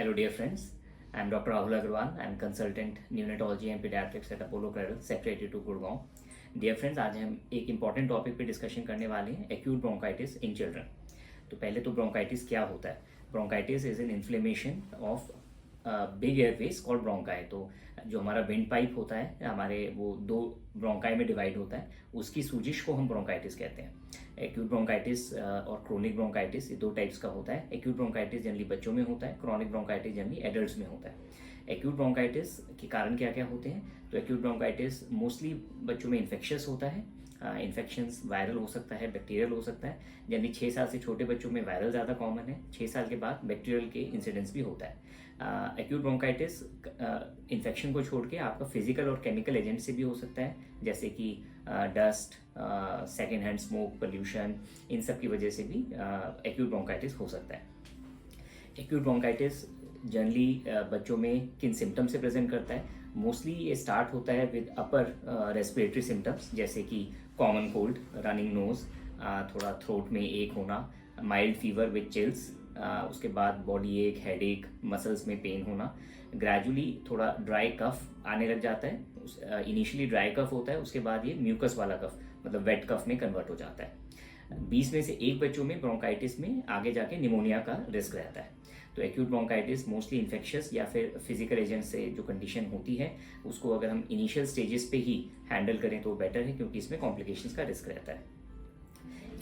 Hello, dear friends. I am Dr. Rahul Agarwal. I am consultant neonatology and pediatrics at Apollo Cradle, secretary to Gurgaon. Dear friends, आज हम एक important topic पे discussion करने वाले हैं, acute bronchitis in children. तो पहले तो ब्रोंकाइटिस क्या होता है? Bronchitis is an inflammation of big Airways called bronchi. तो जो हमारा विंड पाइप होता है, हमारे वो दो ब्रोंकाई में डिवाइड होता है, उसकी सूजिश को हम ब्रोंकाइटिस कहते हैं. एक्यूट ब्रोंकाइटिस और क्रोनिक ब्रोंकाइटिस, ये दो टाइप्स का होता है. एक्यूट ब्रोंकाइटिस जनरली बच्चों में होता है, क्रोनिक ब्रोंकाइटिस जनरली एडल्ट्स में होता है. एक्यूट ब्रोंकाइटिस के कारण क्या क्या होते हैं? तो एक्यूट ब्रोंकाइटिस मोस्टली बच्चों में इन्फेक्शियस होता है. इन्फेक्शंस वायरल हो सकता है, बैक्टीरियल हो सकता है. जनरली 6 साल से छोटे बच्चों में वायरल ज़्यादा कॉमन है. 6 साल के बाद बैक्टीरियल के इंसिडेंस भी होता है. एक्यूट ब्रोंकाइटिस इन्फेक्शन को छोड़ के आपका फिजिकल और केमिकल एजेंट से भी हो सकता है, जैसे कि dust, second hand smoke, pollution, इन सब की वजह से भी एक्यूट ब्रोंकाइटिस हो सकता है. एक्यूट ब्रोंकाइटिस जनरली बच्चों में किन सिम्टम से प्रेजेंट करता है? मोस्टली ये स्टार्ट होता है विद अपर रेस्पिरेटरी सिम्टम्स, जैसे कि कॉमन कोल्ड, रनिंग नोज, थोड़ा थ्रोट में एक होना, माइल्ड फीवर विद चिल्स, उसके बाद बॉडी एक, हेड एक, मसल्स में पेन होना. ग्रेजुअली थोड़ा ड्राई कफ आने लग जाता है. इनिशियली ड्राई कफ होता है, उसके बाद ये म्यूकस वाला कफ, मतलब वेट कफ में कन्वर्ट हो जाता है. 20 में से एक बच्चों में ब्रोंकाइटिस में आगे जाके निमोनिया का रिस्क रहता है. तो एक्यूट ब्रोंकाइटिस मोस्टली इन्फेक्शियस या फिर फिजिकल एजेंट से जो कंडीशन होती है, उसको अगर हम इनिशियल स्टेजेस पे ही हैंडल करें तो बेटर है, क्योंकि इसमें कॉम्प्लिकेशंस का रिस्क रहता है.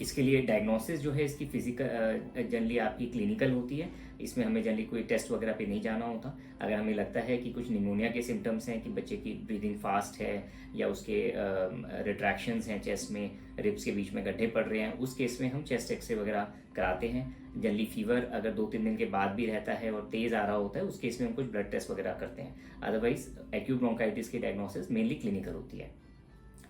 इसके लिए डायग्नोसिस जो है इसकी फिजिकल जनरली आपकी क्लिनिकल होती है. इसमें हमें जनरली कोई टेस्ट वगैरह पे नहीं जाना होता. अगर हमें लगता है कि कुछ निमोनिया के सिम्टम्स हैं, कि बच्चे की ब्रीदिंग फास्ट है या उसके रिट्रैक्शंस हैं चेस्ट में, रिब्स के बीच में गड्ढे पड़ रहे हैं, उस केस में हम चेस्ट एक्सरे वगैरह कराते हैं. जनरली फीवर अगर 2-3 दिन के बाद भी रहता है और तेज़ आ रहा होता है, उस केस में हम कुछ ब्लड टेस्ट वगैरह करते हैं. अदरवाइज एक्यूट ब्रोंकाइटिस की डायग्नोसिस मेनली क्लिनिकल होती है.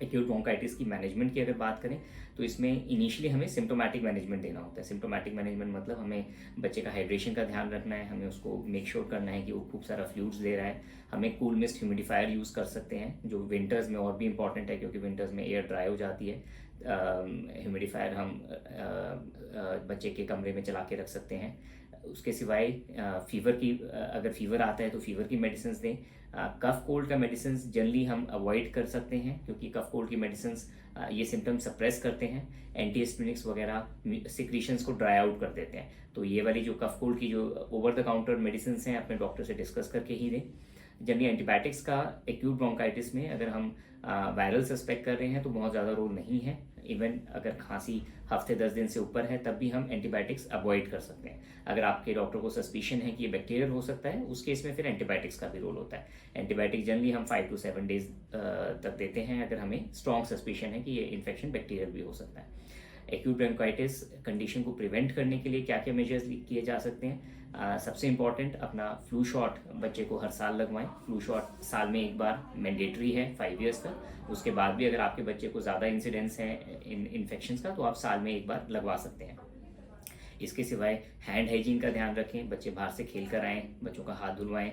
एक्यूट ब्रोंकाइटिस की मैनेजमेंट की अगर बात करें तो इसमें इनिशियली हमें सिम्टोमैटिक मैनेजमेंट देना होता है. सिम्टोमैटिक मैनेजमेंट मतलब हमें बच्चे का हाइड्रेशन का ध्यान रखना है, हमें उसको मेक श्योर करना है कि वो खूब सारा फ्लूइड्स ले रहा है. हमें कूल मिस्ट ह्यूमिडिफायर यूज़ कर सकते हैं, जो विंटर्स में और भी इंपॉर्टेंट है, क्योंकि विंटर्स में एयर ड्राई हो जाती है. ह्यूमिडिफायर हम बच्चे के कमरे में चला के रख सकते हैं. उसके सिवाय फीवर की अगर फीवर आता है तो फीवर की मेडिसिन दें. कफ कोल्ड का मेडिसिन जनरली हम अवॉइड कर सकते हैं, क्योंकि कफ कोल्ड की मेडिसिन ये सिम्टम सप्रेस करते हैं. एंटीहिस्टामिनिक्स वगैरह सिक्रीशंस को ड्राई आउट कर देते हैं. तो ये वाली जो कफ कोल्ड की जो ओवर द काउंटर मेडिसिन हैं, अपने डॉक्टर से डिस्कस करके ही दें. जनरली एंटीबायोटिक्स का एक्यूट ब्रोंकाइटिस में अगर हम वायरल सस्पेक्ट कर रहे हैं तो बहुत ज़्यादा रोल नहीं है. इवन अगर खांसी हफ्ते 10 दिन से ऊपर है तब भी हम एंटीबायोटिक्स अवॉइड कर सकते हैं. अगर आपके डॉक्टर को सस्पिशन है कि ये बैक्टीरियल हो सकता है, उस केस में फिर एंटीबायोटिक्स का भी रोल होता है. एंटीबायोटिक जनरली हम 5 to 7 डेज तक देते हैं, अगर हमें स्ट्रॉन्ग सस्पिशन है कि ये इन्फेक्शन बैक्टीरियल भी हो सकता है. एक्यूट ब्रोंकाइटिस कंडीशन को प्रिवेंट करने के लिए क्या क्या मेजर्स किए जा सकते हैं? सबसे इंपॉर्टेंट, अपना फ्लू शॉट बच्चे को हर साल लगवाएं. फ्लू शॉट साल में एक बार मैंडेटरी है 5 ईयर्स तक. उसके बाद भी अगर आपके बच्चे को ज़्यादा इंसिडेंस हैं इन्फेक्शंस का, तो आप साल में एक बार लगवा सकते हैं. इसके सिवाय हैंड हाइजीन का ध्यान रखें. बच्चे बाहर से खेल कर आएँ, बच्चों का हाथ धुलवाएं.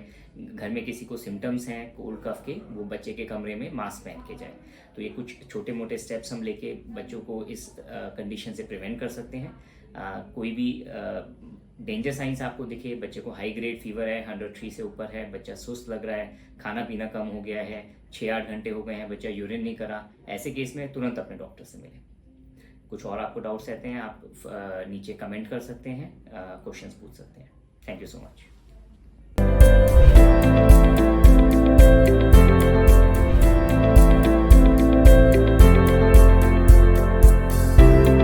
घर में किसी को सिम्टम्स हैं कोल्ड कफ के, वो बच्चे के कमरे में मास्क पहन के जाए. तो ये कुछ छोटे मोटे स्टेप्स हम लेके बच्चों को इस कंडीशन से प्रिवेंट कर सकते हैं. कोई भी डेंजर साइंस आपको दिखे, बच्चे को हाई ग्रेड फीवर है, 103 से ऊपर है, बच्चा सुस्त लग रहा है, खाना पीना कम हो गया है, 6-8 घंटे हो गए हैं, बच्चा यूरिन नहीं करा, ऐसे केस में तुरंत अपने डॉक्टर से मिलें. कुछ और आपको डाउट्स रहते हैं, आप नीचे कमेंट कर सकते हैं, क्वेश्चंस पूछ सकते हैं. Thank you so much.